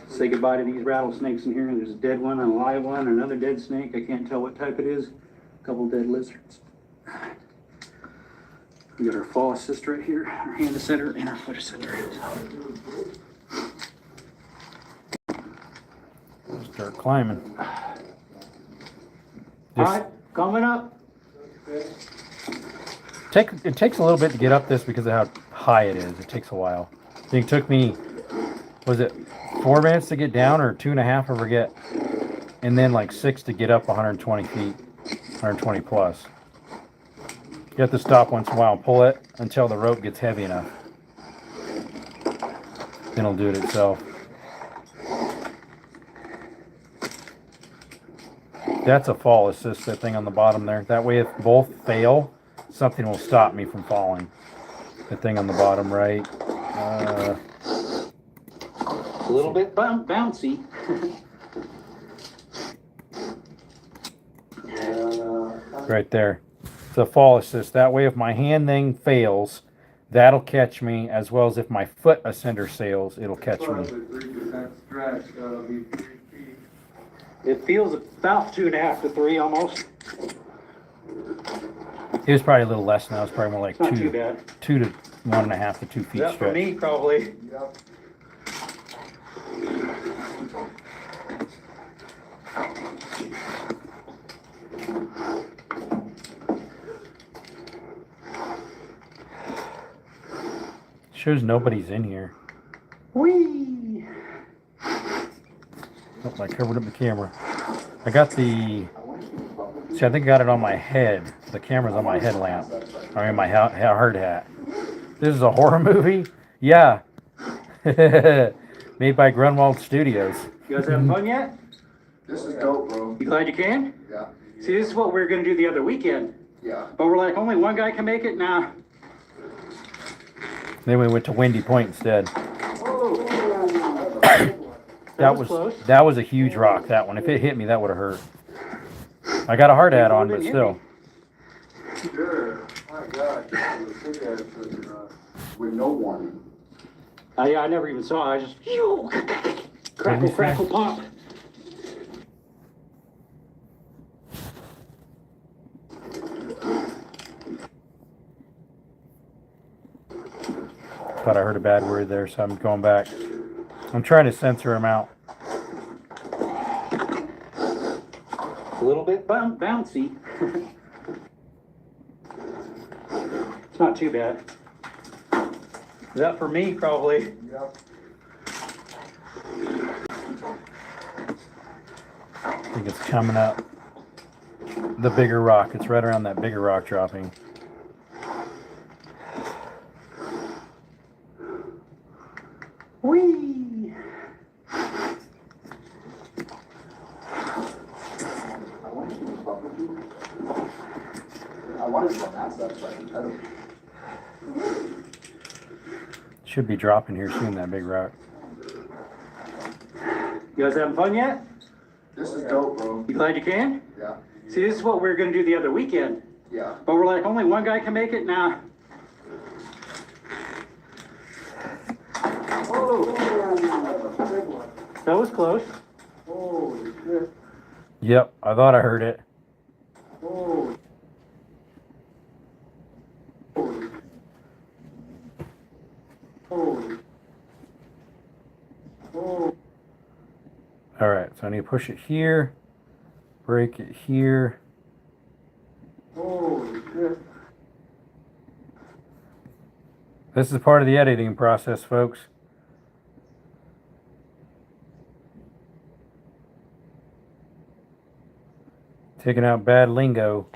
Say goodbye to these rattlesnakes in here. There's a dead one, and a live one, another dead snake. I can't tell what type it is. A couple dead lizards. We got our fall assist right here, our hand ascender, and our foot ascender. Start climbing. All right, coming up. It takes a little bit to get up this because of how high it is. It takes a while. I think it took me, was it 4 minutes to get down or 2.5 to forget? And then like 6 to get up 120 feet, 120 plus. You have to stop once in a while and pull it until the rope gets heavy enough. Then it'll do it itself. That's a fall assist, that thing on the bottom there. That way if both fail, something will stop me from falling. The thing on the bottom right. A little bit bouncy. Right there. It's a fall assist. That way if my hand thing fails, that'll catch me, as well as if my foot ascender sails, it'll catch me. That stretch gotta be 3 feet. It feels about 2.5 to 3 almost. It was probably a little less now. It's probably more like Not too bad. 2 to 1.5 to 2 feet Yeah, for stretch. me, probably. Yep. Shows nobody's in here. Whee! Oh, I covered up the camera. I got the. See, I think I got it on my head. The camera's on my headlamp. I mean, my hard hat. This is a horror movie? Yeah. Made by Grunwald Studios. You guys having fun yet? This is dope, bro. You glad you can? Yeah. See, this is what we were gonna do the other weekend. Yeah. But we're like, only one guy can make it? Nah. Then we went to Windy Point instead. Oh. That was close. that was a huge rock, that one. If it hit me, that would have hurt. I got a hard hat on, but still. Sure. My God. With no warning. Yeah, I never even saw it. I just crackle, crackle, pop. Thought I heard a bad word there, so I'm going back. I'm trying to censor him out. A little bit bouncy. It's not too bad. That for me, probably. Yep. I think it's coming up. The bigger rock. It's right around that bigger rock dropping. Whee! I wanted to go past that, but I don't. Should be dropping here soon, that big rock. You guys having fun yet? This is dope, bro. You glad you came? Yeah. See, this is what we were gonna do the other weekend, Yeah. but we're like, only one guy can make it now. Oh, big one. That was close. Holy shit. Yep, I thought I heard it. Holy. Holy. Holy. Holy. All right, so I need to push it here, break it here. Holy shit. This is part of the editing process, folks. Taking out bad lingo.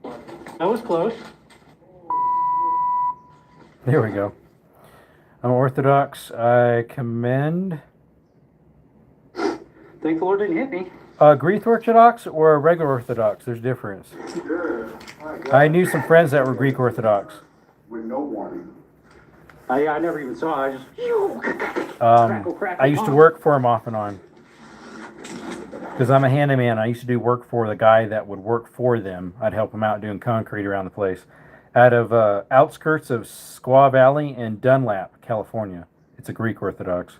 That was close. There we go. I'm Orthodox. I commend. Thank the Lord didn't hit me. Greek Orthodox or regular Orthodox? There's difference. Good. My God. I knew some friends that were Greek Orthodox. With no warning. I never even saw it. I just, I used to work for him off and on. Because I'm a handyman. I used to do work for the guy that would work for them. I'd help him out doing concrete around the place. Out of outskirts of Squaw Valley in Dunlap, California. It's a Greek Orthodox.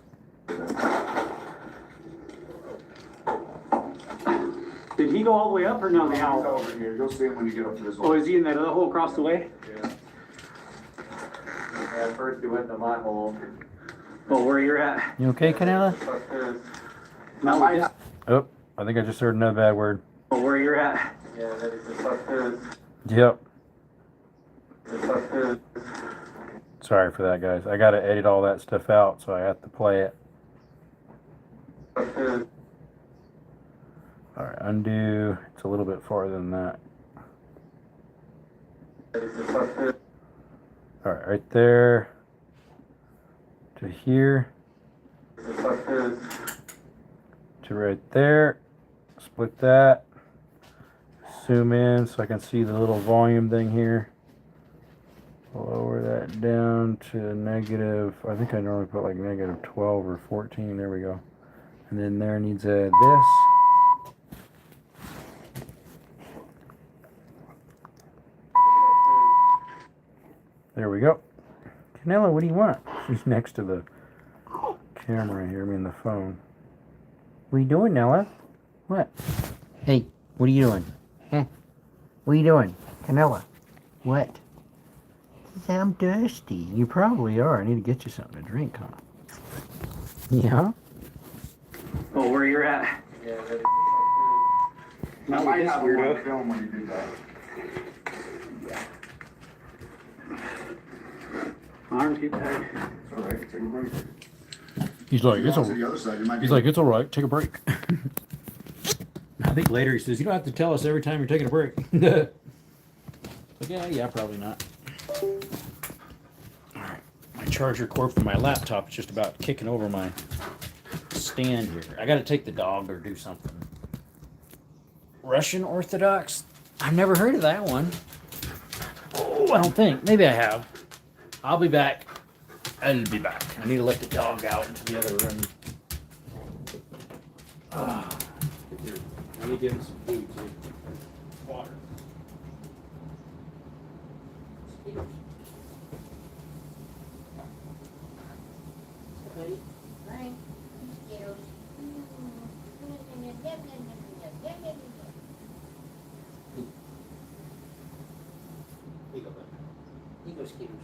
Did he go all the way up or no? He's Now? over here. You'll see him when you get up to this Oh, is he in that other hole across the way? Yeah. Yeah, first he went to my hole. Oh, where you're at? You okay, Canela? No, we just, Oh, I think I just heard another bad word. oh, where you're at? Yeah, then he just left his. Yep. Just left his. Sorry for that, guys. I got to edit all that stuff out, so I have to play it. Left his. All right, undo. It's a little bit farther than that. Just left his. All right, right there to here Just left his. to right there. Split that. Zoom in so I can see the little volume thing here. Lower that down to negative. I think I normally put like negative 12 or 14. There we go. And then there needs a this. There we go. Canela, what do you want? She's next to the camera here, I mean the phone. What are you doing, Nella? What? Hey, what are you doing? Huh? What are you doing? Canela? What? I'm thirsty. You probably are. I need to get you something to drink, huh? Yeah? Oh, where you're at? Yeah, then he just left Not I like might this have him on weirdo. film when you do that. Arms get back. It's all right. Take a break. He's like, If you walk to the other side, you might be He's like, it's all right. Take a break. I think later he says, you don't have to tell us every time you're taking a break. But yeah, probably not. All right, my charger cord for my laptop is just about kicking over my stand here. I got to take the dog or do something. Russian Orthodox? I've never heard of that one. Oh, I don't think. Maybe I have. I'll be back. I'll be back. I need to let the dog out into the other room. Let me give him some food too. Water. He goes Skittles.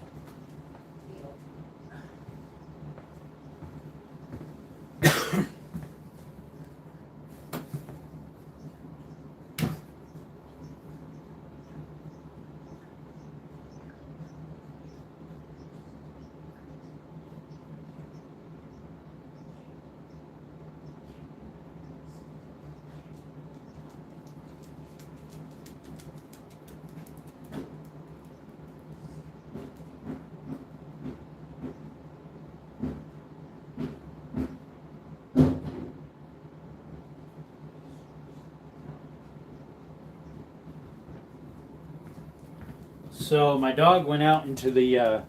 So my dog went out into the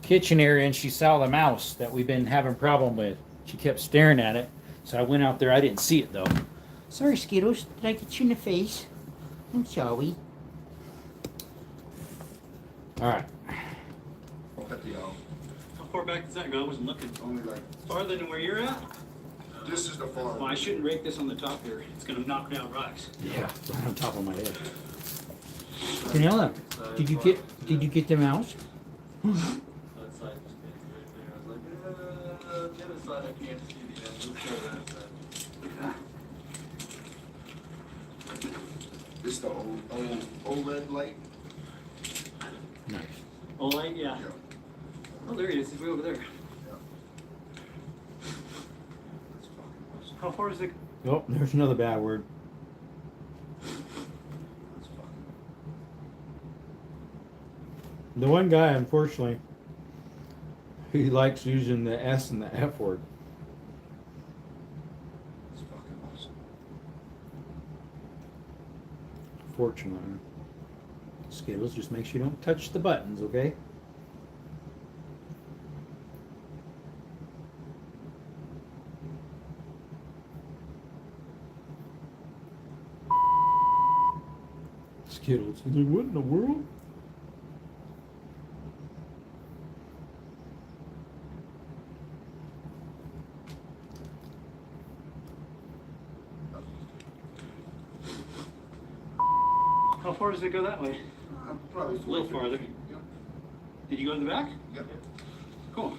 kitchen area and she saw the mouse that we've been having a problem with. She kept staring at it. So I went out there. I didn't see it though. Sorry, Skittles. Did I get you in the face? I'm sorry. All right. I'll cut the L. How far back does that go? I wasn't looking. Only like, Farther than where you're at? this is the far. Well, I shouldn't rake this on the top here. It's gonna knock down rocks. Yeah, right on top of my head. Canella, did you get the mouse? That side just can't see anything. I was like, the other side I can't see the end. Let's go that side. This is the old OLED light. Nice. Oh, light, yeah. Yeah. Oh, there he is. He's way over there. That's fucking awesome. How far is it? Oh, there's another bad word. That's fucking. The one guy, unfortunately, he likes using the S and the F word. That's fucking awesome. Fortunately. Skittles, just make sure you don't touch the buttons, okay? Skittles, what in the world? How far does it go that way? Probably A little farther. Yep. Did you go in the back? Yep. Cool.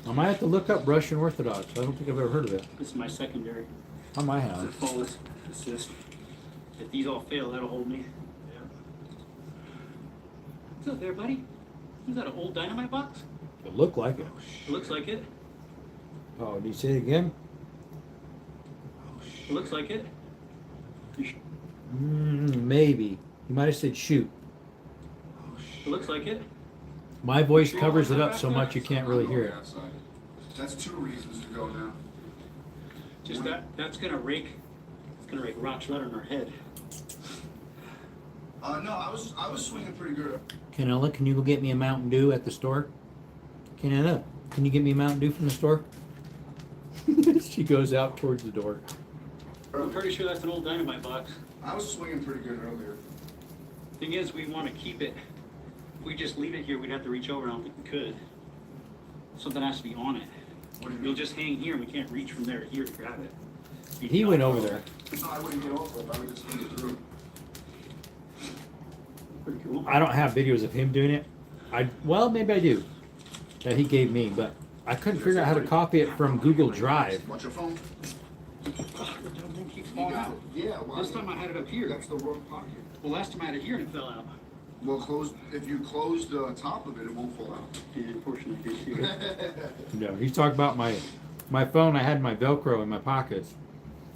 I might have to look up Russian Orthodox. I don't think I've ever heard of it. This is my secondary. I might It's a have. fall assist. If these all fail, that'll hold me. Yeah. What's up there, buddy? Is that an old dynamite box? It looked like it. It looks like it. Oh, do you say it again? It looks like it. Maybe. You might have said shoot. It looks like it. My voice covers it up so much you can't really hear it. Outside. That's 2 reasons to go now. Just that's gonna rake. It's gonna rake rocks right on our head. No, I was swinging pretty good. Canella, can you go get me a Mountain Dew at the store? Canella, can you get me a Mountain Dew from the store? She goes out towards the door. I'm pretty sure that's an old dynamite box. I was swinging pretty good earlier. Thing is, we want to keep it. If we just leave it here, we'd have to reach over. I don't think we could. Something has to be on it. What do you You'll mean? just hang here, and we can't reach from there to here to grab it. He went over there. No, I wouldn't get off of it. I would just swing it through. Pretty cool. I don't have videos of him doing it. Well, maybe I do. That he gave me, but I couldn't figure out how to copy it from Google Drive. Watch your phone. The damn thing keeps You falling got out. it. Yeah, well, This time I had it up here. that's the wrong pocket. Well, last time I had it here and it fell out. Well, if you close the top of it, it won't fall out. Yeah, unfortunately, it's here. No, he's talking about my phone. I had my Velcro in my pockets.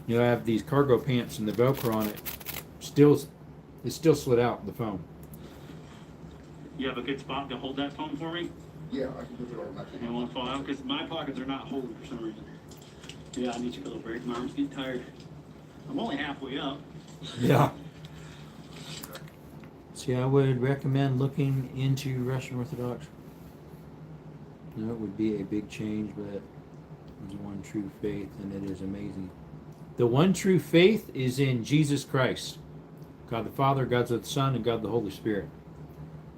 You know, I have these cargo pants and the Velcro on it. It still slid out the phone. You have a good spot to hold that phone for me? Yeah, I can put it on that. And it won't fall out because my pockets are not holding for some reason. Yeah, I need to take a little break. My arm's getting tired. I'm only halfway up. Yeah. See, I would recommend looking into Russian Orthodox. That would be a big change, but there's one true faith, and it is amazing. The one true faith is in Jesus Christ, God the Father, God the Son, and God the Holy Spirit.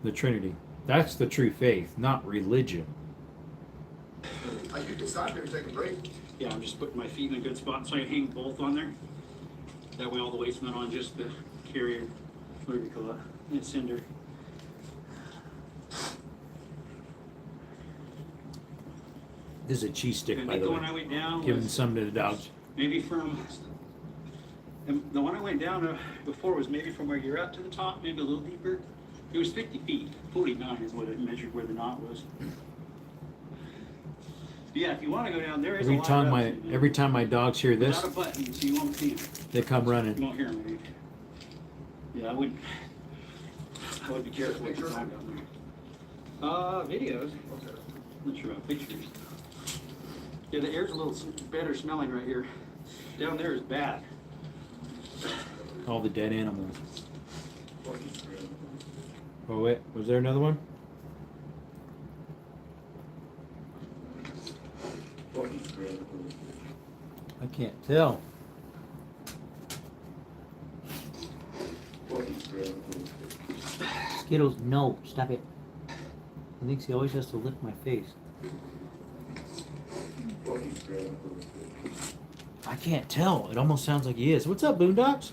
The Trinity. That's the true faith, not religion. You can stop here and take a break. Yeah, I'm just putting my feet in a good spot so I hang both on there. That way all the weight's not on just the carrier, whatever you call it, and cinder. This is a cheese stick, And I by think the the one way. I went down Giving was some to the dogs. maybe from, the one I went down before was maybe from where you're at to the top, maybe a little deeper. It was 50 feet, 49 is what it measured where the knot was. Yeah, if you want to go down there, is a lot of Every time my dogs hear this, Without a button, so you won't see them. they come You running. won't hear them, maybe. Yeah, I would be careful what you find down there. Videos. Okay. Not sure about pictures. Yeah, the air's a little better smelling right here. Down there is bad. All the dead animals. Oh wait, was there another one? I can't tell. Skittles, no, stop it. He thinks he always has to lick my face. I can't tell. It almost sounds like he is. What's up, Boondocks?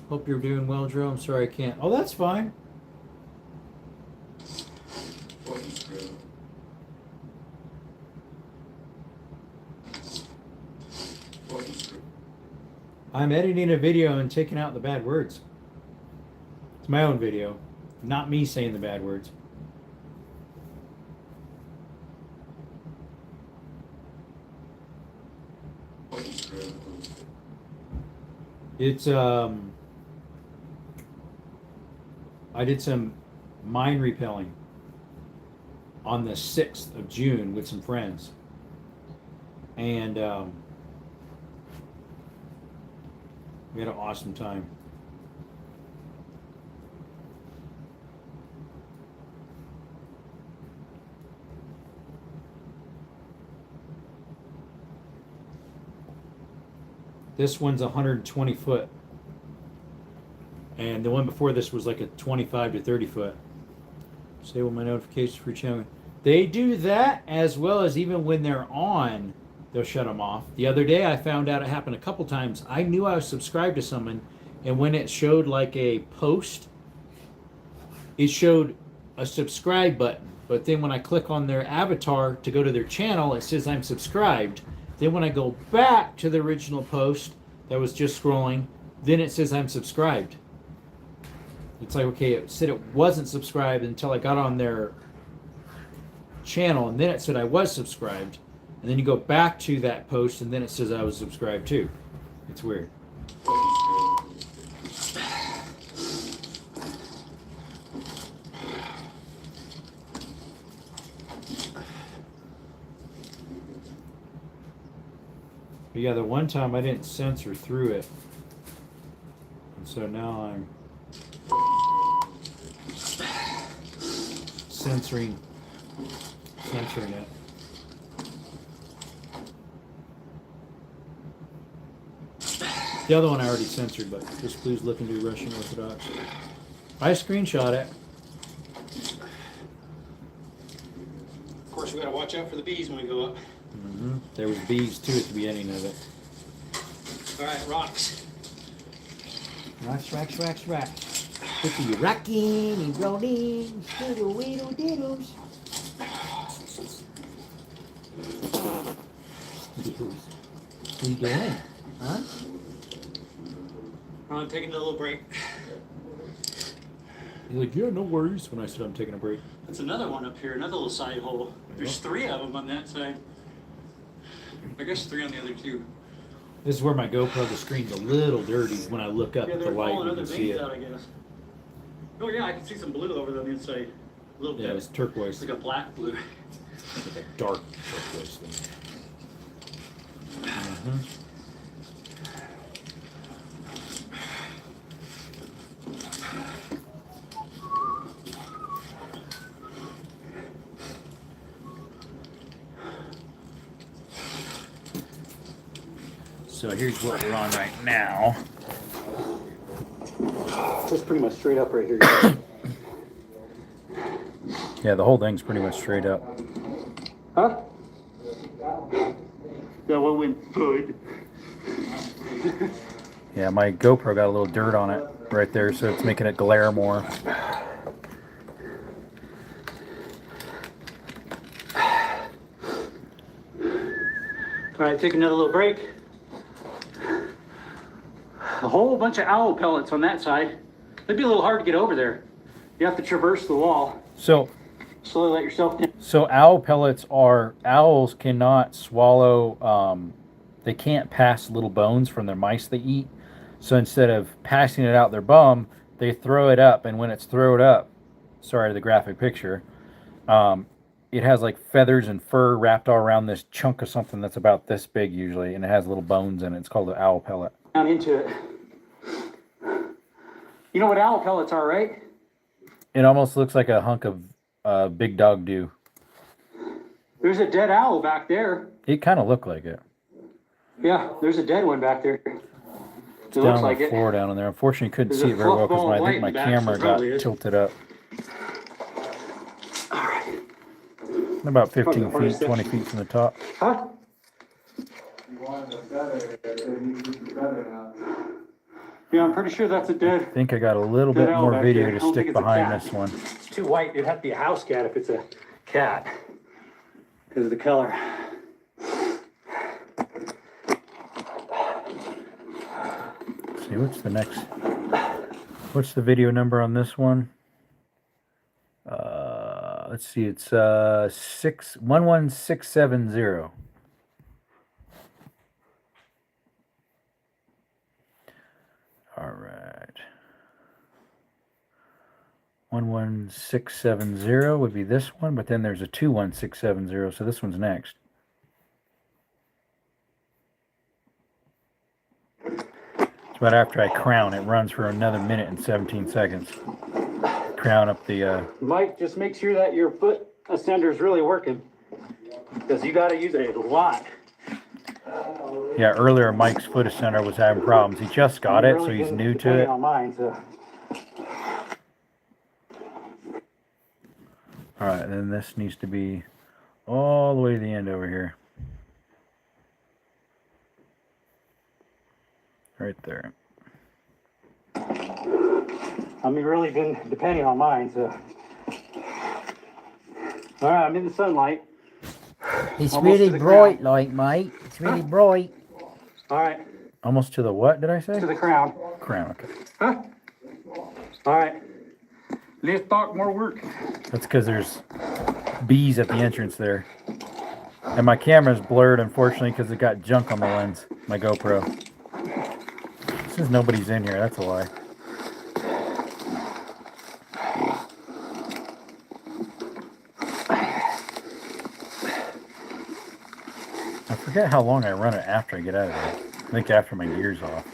Hope you're doing well, Joe. I'm sorry I can't. Oh, that's fine. I'm editing a video and taking out the bad words. It's my own video, not me saying the bad words. It's I did some mine repelling on the 6th of June with some friends. And we had an awesome time. This one's 120 foot. And the one before this was like a 25 to 30 foot. Disable my notifications for channel. They do that, as well as even when they're on, they'll shut them off. The other day I found out it happened a couple times. I knew I was subscribed to someone, and when it showed like a post, it showed a subscribe button. But then when I click on their avatar to go to their channel, it says I'm subscribed. Then when I go back to the original post that was just scrolling, then it says I'm subscribed. It's like, okay, it said it wasn't subscribed until I got on their channel, and then it said I was subscribed. And then you go back to that post, and then it says I was subscribed too. It's weird. But yeah, the one time I didn't censor through it. And so now I'm censoring it. The other one I already censored, but just please look into Russian Orthodox. I screenshot it. Of course, we gotta watch out for the bees when we go up. Mm-hmm. There was bees too at the beginning of it. All right, rocks. Rocks. With the rocking and rolling, diddle weedle diddles. What are you doing? Huh? I'm taking a little break. He's like, yeah, no worries. When I said I'm taking a break. That's another one up here, another little side hole. There's 3 of them on that side. I guess 3 on the other 2. This is where my GoPro, the screen's a little dirty. When I look up Yeah, at the they're light, pulling you other can see veins it. out, I guess. Oh yeah, I can see some blue over there on the inside. A little Yeah, bit. it's turquoise. It's like a black blue. Like a dark turquoise thing. Mm-hmm. So here's what we're on right now. It's pretty much straight up right here. Yeah, the whole thing's pretty much straight up. Huh? That one went good. Yeah, my GoPro got a little dirt on it right there, so it's making it glare more. All right, take another little break. A whole bunch of owl pellets on that side. It'd be a little hard to get over there. You have to traverse the wall. So Slowly let yourself down. So owl pellets owls cannot swallow, they can't pass little bones from their mice they eat. So instead of passing it out their bum, they throw it up, and when it's thrown up, sorry, the graphic picture, it has like feathers and fur wrapped all around this chunk of something that's about this big usually, and it has little bones in it. It's called an owl pellet. Down into it. You know what owl pellets are, right? It almost looks like a hunk of big dog dew. There's a dead owl back there. It kind of looked like it. Yeah, there's a dead one back there. It's down on the floor down in there. Unfortunately, couldn't There's see a it very well fluff ball because of I think light my in the back, so camera it got probably is. tilted up. All right. About 15 Probably feet, 20 feet from the top. Huh? You wanted a feather, then you took the feather out. Yeah, I'm pretty sure that's a dead. I think I got a little Dead bit owl more back video there. I to don't stick think it's a behind cat. this one. It's too white. It'd have to be a house cat if it's a cat. Because of the color. Let's see, what's the video number on this one? Let's see, it's 11670. All right. 11670 would be this one, but then there's a 21670, so this one's next. It's right after I crown. It runs for another minute and 17 seconds. Crown up the... Mike, just make sure that your foot ascender is really working. Because you got to use it a lot. Yeah, earlier Mike's foot ascender was having problems. He just got it, so he's new to it. On mine, so. All right, then this needs to be all the way to the end over here. Right there. I mean, really been depending on mine, so. All right, I'm in the sunlight. It's Almost really to the bright, like, mate. It's really bright. All right, Almost to the what, did I say? to the crown. Crown, okay. Huh? All right. Let's talk more work. That's because there's bees at the entrance there. And my camera's blurred, unfortunately, because it got junk on the lens, my GoPro. Since nobody's in here, that's a lie. I forget how long I run it after I get out of there. I think after my gear's off.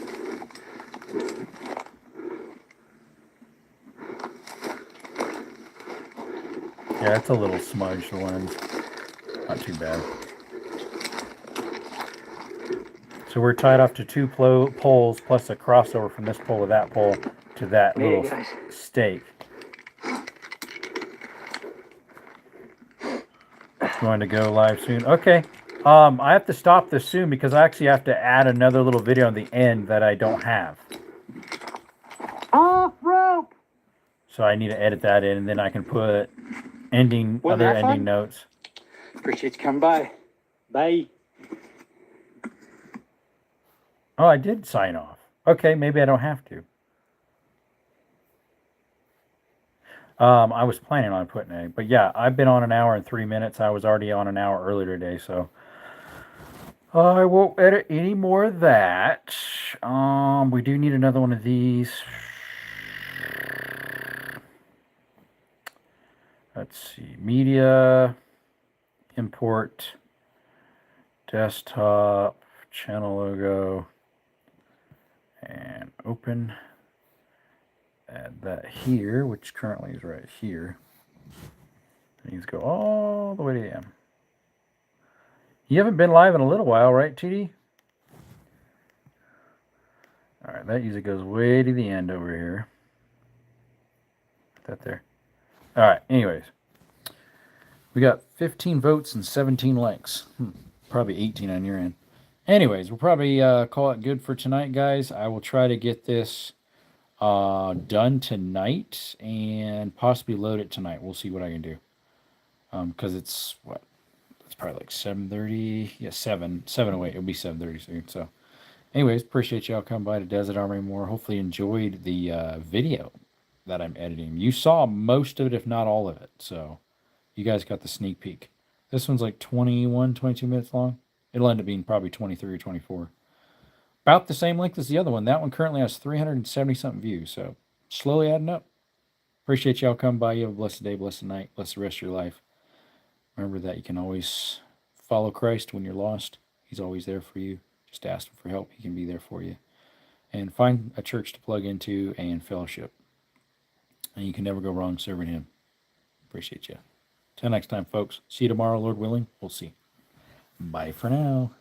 Yeah, it's a little smudged, the lens. Not too bad. So we're tied off to two poles plus a crossover from this pole to that pole to that little stake. It's going to go live soon. Okay. I have to stop this soon because I actually have to add another little video on the end that I don't have. Off rope. So I need to edit that in, and then I can put other ending notes. Appreciate you coming by. Bye. Oh, I did sign off. Okay, maybe I don't have to. I was planning on putting a, but yeah, I've been on 1 hour and 3 minutes. I was already on 1 hour earlier today, so I won't edit any more of that. We do need another one of these. Let's see, media, import, desktop, channel logo, and open. Add that here, which currently is right here. It needs to go all the way to the end. You haven't been live in a little while, right, TD? All right, that usually goes way to the end over here. Put that there. All right, anyways. We got 15 votes and 17 likes. Probably 18 on your end. Anyways, we'll probably call it good for tonight, guys. I will try to get this done tonight and possibly load it tonight. We'll see what I can do. Because it's what? It's probably like 7:30. Yeah, 7:08. It'll be 7:30 soon. So, anyways, appreciate y'all coming by to Desert Armory more. Hopefully enjoyed the video that I'm editing. You saw most of it, if not all of it. So, you guys got the sneak peek. This one's like 21, 22 minutes long. It'll end up being probably 23 or 24. About the same length as the other one. That one currently has 370-something views. So, slowly adding up. Appreciate y'all coming by. You have a blessed day, blessed night, bless the rest of your life. Remember that you can always follow Christ when you're lost. He's always there for you. Just ask him for help. He can be there for you. And find a church to plug into and fellowship. And you can never go wrong serving him. Appreciate you. Till next time, folks. See you tomorrow, Lord willing. We'll see. Bye for now.